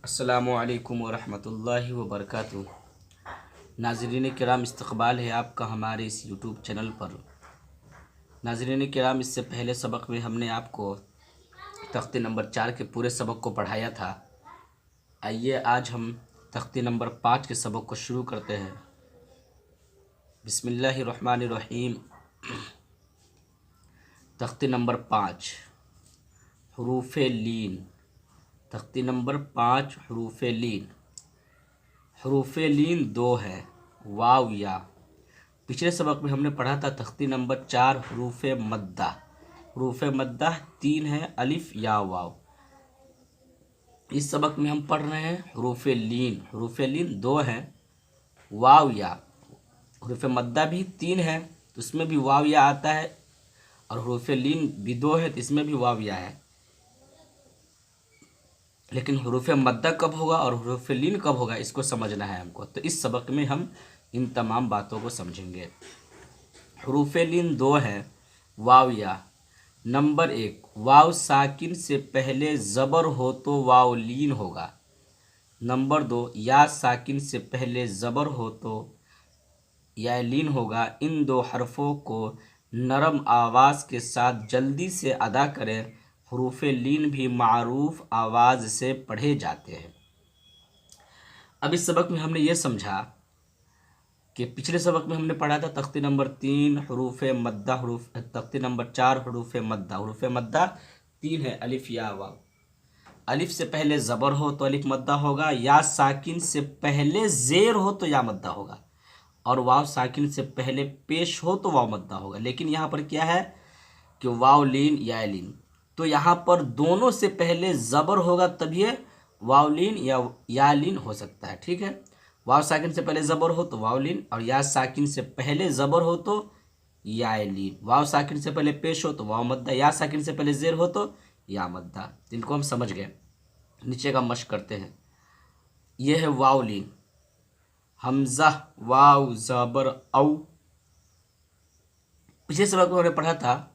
अस्सलामुअलैकुम वरहमतुल्लाहि वबरकातुहू। नाज़रीन किराम, इस्तक़बाल है आपका हमारे इस यूट्यूब चैनल पर। नाज़रीन किराम, इससे पहले सबक में हमने आपको तख्ते नंबर 4 के पूरे सबक को पढ़ाया था। आइए आज हम तख्ते नंबर 5 के सबक को शुरू करते हैं। बिस्मिल्लाहिर्रहमानिर्रहीम। तख्ते नंबर 5 हरूफ लीन। तख्ती नंबर 5 हरूफ लीन। हरूफ लीन 2 है, वाव या। पिछले सबक में हमने पढ़ा था तख्ती नंबर 4 हरूफ मद्दा। हरूफ मद्दा 3 है, अलिफ या वाव। इस सबक में हम पढ़ रहे हैं हरूफ लीन। हरूफ लीन 2 है, वाव या। हरूफ मद्दा भी 3 है तो इसमें भी वाव या आता है, और हरूफ लीन भी 2 है तो इसमें भी वाव या है। लेकिन हरूफ मद्दा कब होगा और हरूफ लीन कब होगा, इसको समझना है हमको। तो इस सबक में हम इन तमाम बातों को समझेंगे। हरूफ लीन 2 है, वाव या। नंबर 1, वाव साकिन से पहले ज़बर हो तो वाव लीन होगा। नंबर 2, या साकिन से पहले ज़बर हो तो या लीन होगा। इन दो हरफों को नरम आवाज़ के साथ जल्दी से अदा करें। हरूफ लीन भी मारूफ आवाज़ से पढ़े जाते हैं। अब इस सबक में हमने ये समझा कि पिछले सबक में हमने पढ़ा था तख्ती नंबर 3 हरूफ मद्दा। तख्ती नंबर 4 हरूफ मद्दा। हरूफ मद्दा 3 है, अलिफ या वाव। अलिफ से पहले ज़बर हो तो अलिफ मद्दा होगा, या साकिन से पहले ज़ेर हो तो या मद्दा होगा, और वाव साकिन से पहले पेश हो तो वाव मद्दा होगा। लेकिन यहाँ पर क्या है कि वाव लीन या लीन, तो यहाँ पर दोनों से पहले ज़बर होगा तब ये वाव लीन या लीन हो सकता है। ठीक है, वाव साकिन से पहले ज़बर हो तो वाव लीन, और या साकिन से पहले ज़बर हो तो या लीन। वाव साकिन से पहले पेश हो तो वाव मद्दा, या साकिन से पहले ज़ेर हो तो या मद्दा। इनको हम समझ गए। नीचे का मश्क करते हैं। यह है वाव लीन। हमज़ा वाव ज़बर औ। पिछले सबक में हमने पढ़ा था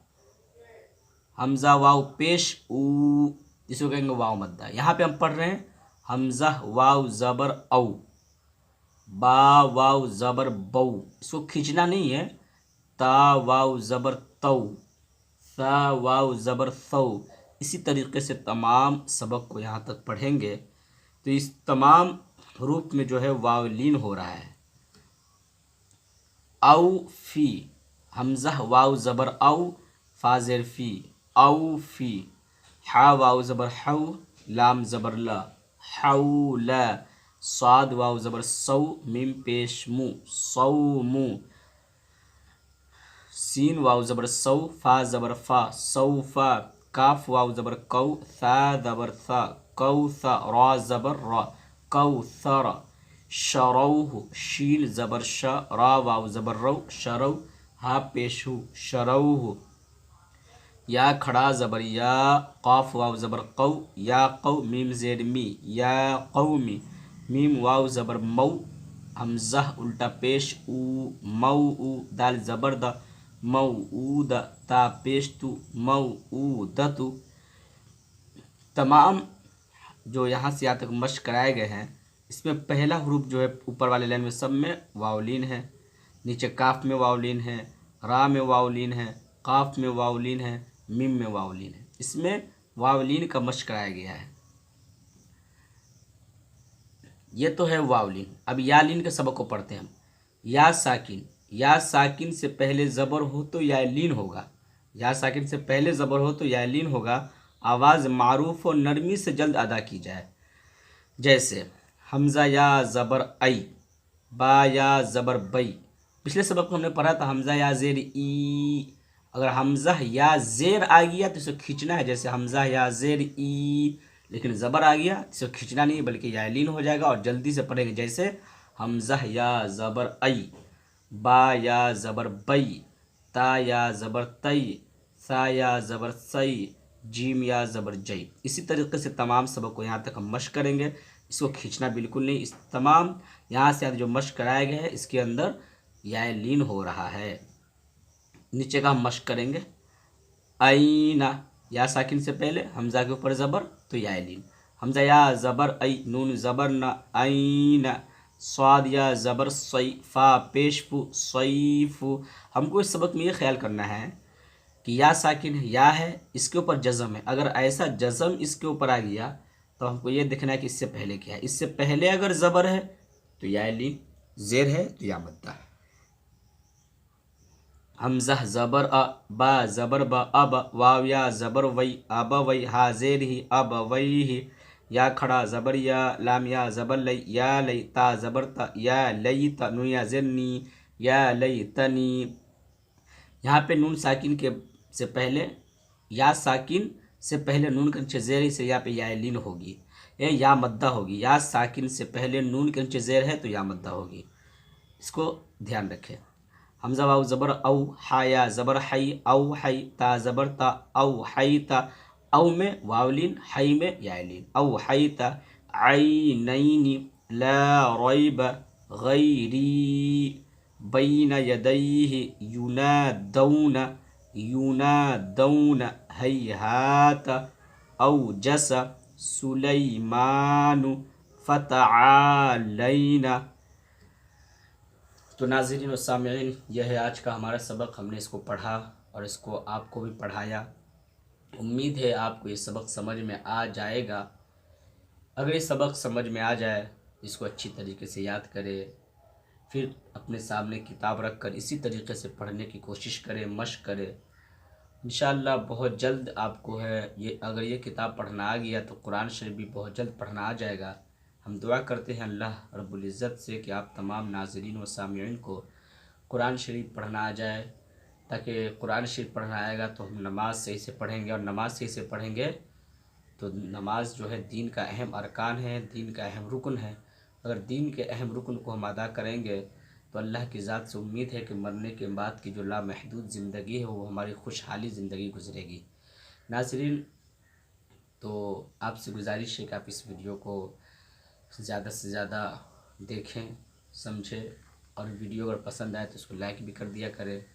हमज़ा वाव पेश ऊ, जिसको कहेंगे वाव मद्दा। यहाँ पे हम पढ़ रहे हैं हमज़ा वाव ज़बर औ, बा वाव ज़बर बौ। इसको खींचना नहीं है। ता वाव ज़बर तौ, सा वाव ज़बर सौ। इसी तरीके से तमाम सबक को यहाँ तक पढ़ेंगे तो इस तमाम हरूफ में जो है वाव लीन हो रहा है। औ फी। हमज़ा वाव ज़बर औ, फा ज़ेर फी, औ फी। हा वाव ज़बर हौ, लाम ज़बर ला, हौ ला। साद वाव ज़बर सौ, मीम पेश मु, सौ मु। सीन वाव ज़बर सौ, फा ज़बर फा, सौ फा। काफ वाव ज़बर कौ, सा ज़बर सा, कौ सा। रा ज़बर रा, कौ सर। शरौह, शीन ज़बर श, रा वाव ज़बर रौ, शरौ। हा पेशु, शरौह। या खड़ा ज़बर या, काफ वाव ज़बर कौ, या कौ। मीम ज़ेर मी, या कौमी। मीम वाव ज़बर मौ, हमज़ा उल्टा पेश ऊ, मौ ऊ। दाल ज़बर द, मौ ऊ द। ता पेश तु, मौ ऊ दतु। तमाम जो यहाँ से यहाँ तक मश्क कराए गए हैं, इसमें पहला हरूफ जो है ऊपर वाले लाइन में सब में वावलीन है। नीचे काफ में वावलीन है, रा में वावलीन है, काफ में वावलीन है, मीम में वावलीन है। इसमें वावलीन का मश्क कराया गया है। ये तो है वावलीन। अब या लीन के सबक को पढ़ते हैं हम। या साकिन। या साकिन से पहले ज़बर हो तो या लीन होगा। या साकिन से पहले ज़बर हो तो या लीन होगा। आवाज़ मारूफ और नरमी से जल्द अदा की जाए। जैसे हमज़ा या ज़बर आई, बा या ज़बर बई। पिछले सबक में हमने पढ़ा था हमज़ा या ज़ेर ई। अगर हमज़ा या ज़ेर आ गया तो इसे खींचना है, जैसे हमज़ा या ज़ेर ई। लेकिन ज़बर आ गया तो इसे खींचना नहीं, बल्कि या लीन हो जाएगा और जल्दी से पढ़ेंगे। जैसे हमज़ा या ज़बर आई, बा या ज़बर बई, ता या ज़बर तई, सा या ज़बर सई, जीम या ज़बर जई। इसी तरीके से तमाम सबक को यहाँ तक हम मश्क करेंगे। इसको खींचना बिल्कुल नहीं। इस तमाम यहाँ से जो मश्क कराया गया है इसके अंदर या लीन हो रहा है। नीचे का हम मश्क करेंगे। आईना, या साकिन से पहले हमज़ा के ऊपर ज़बर तो या लीन। हमजा या ज़बर ऐ, नून ज़बर न, ऐन, स्वाद या ज़बर सई, फा पेशफु सईफु। हमको इस सबक में ये ख्याल करना है कि या साकिन है, या है, इसके ऊपर जज़म है। अगर ऐसा जज़म इसके ऊपर आ गया तो हमको ये देखना है कि इससे पहले क्या है। इससे पहले अगर ज़बर है तो या लीन, ज़ेर है तो या मद्दा है। हमज़ा ज़बर अ, बा ज़बर ब, अब, वाव या ज़बर वई, अब वई, हा ज़ेर ही, अब वई ही, या खड़ा ज़बर या, लाम या ज़बर लई, या लई, ता ज़बर ता, या लई ता, नून या ज़ेर नी, या लई तनी। यहाँ पे नून साकिन के से पहले, या साकिन से पहले नून के नीचे ज़ेर से या पे या लीन होगी, या मद्दा होगी। या साकिन से पहले नून के नीचे ज़ेर है तो या मद्दा होगी, इसको ध्यान रखें। हमज़ा वाव ज़बर औ, हा या ज़बर हई, औ हई, ता ज़बर ता, औ हई ता, औ में वावलीन, हई में यालीन, औ हई ता, ऐनैनी, ला रैब गैरी, बैन यदैहि, युनादौन, युनादौन, हैहात, औजस, सुलैमानु, फ़तआलैना। तो नाज़रीन व सामिईन, यह है आज का हमारा सबक। हमने इसको पढ़ा और इसको आपको भी पढ़ाया। उम्मीद है आपको ये सबक समझ में आ जाएगा। अगर ये सबक समझ में आ जाए, इसको अच्छी तरीके से याद करें, फिर अपने सामने किताब रख कर इसी तरीके से पढ़ने की कोशिश करें, मशक करें। इंशाअल्लाह बहुत जल्द आपको है ये, अगर ये किताब पढ़ना आ गया तो कुरान शरीफ भी बहुत जल्द पढ़ना आ जाएगा। हम दुआ करते हैं अल्लाह रब्बुल इज़्ज़त से कि आप तमाम नाज़रीन व सामिईन को कुरान शरीफ पढ़ना आ जाए, ताकि कुरान शरीफ पढ़ना आएगा तो हम नमाज़ सही से पढ़ेंगे, और नमाज़ सही से पढ़ेंगे तो नमाज जो है दीन का अहम अरकान है, दीन का अहम रुकन है। अगर दीन के अहम रुकन को हम अदा करेंगे तो अल्लाह की ज़ात से उम्मीद है कि मरने के बाद की जो लामहदूद ज़िंदगी है वो हमारी खुशहाली ज़िंदगी गुजरेगी। नाज़रीन, तो आपसे गुजारिश है कि आप इस वीडियो को ज़्यादा से ज़्यादा देखें, समझें, और वीडियो अगर पसंद आए तो उसको लाइक भी कर दिया करें।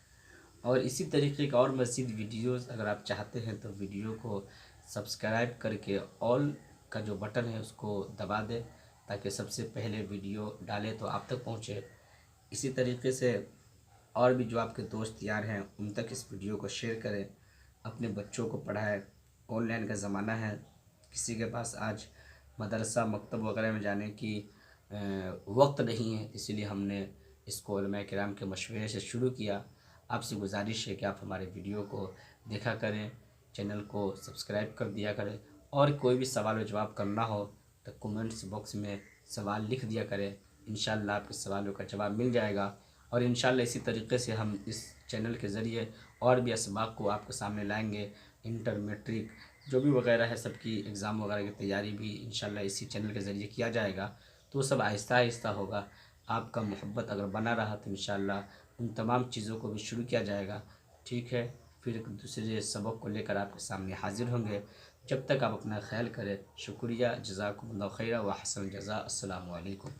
और इसी तरीके का और मज़ीद वीडियोज़ अगर आप चाहते हैं तो वीडियो को सब्सक्राइब करके ऑल का जो बटन है उसको दबा दें, ताकि सबसे पहले वीडियो डालें तो आप तक पहुँचे। इसी तरीके से और भी जो आपके दोस्त यार हैं उन तक इस वीडियो को शेयर करें, अपने बच्चों को पढ़ाएं। ऑनलाइन का ज़माना है, किसी के पास आज मदरसा मकतब वगैरह में जाने की वक्त नहीं है, इसीलिए हमने इसको उलमाए किराम के मशवरे से शुरू किया। आपसे गुजारिश है कि आप हमारे वीडियो को देखा करें, चैनल को सब्सक्राइब कर दिया करें, और कोई भी सवाल व जवाब करना हो तो कमेंट्स बॉक्स में सवाल लिख दिया करें। इंशाअल्लाह आपके सवालों का जवाब मिल जाएगा। और इंशाअल्लाह इसी तरीके से हम इस चैनल के ज़रिए और भी असबाक को आपके सामने लाएंगे। इंटर मैट्रिक जो भी वगैरह है, सबकी एग्ज़ाम वगैरह की तैयारी भी इंशाअल्लाह इसी चैनल के ज़रिए किया जाएगा। तो सब आहिस्ता आहिस्ता होगा। आपका मोहब्बत अगर बना रहा तो इंशाअल्लाह उन तमाम चीज़ों को भी शुरू किया जाएगा। ठीक है, फिर एक दूसरे सबक को लेकर आपके सामने हाजिर होंगे। जब तक आप अपना ख्याल करें। शुक्रिया, जज़ाकुमुल्लाह खैरा व हसन जज़ा। अस्सलामु अलैकुम।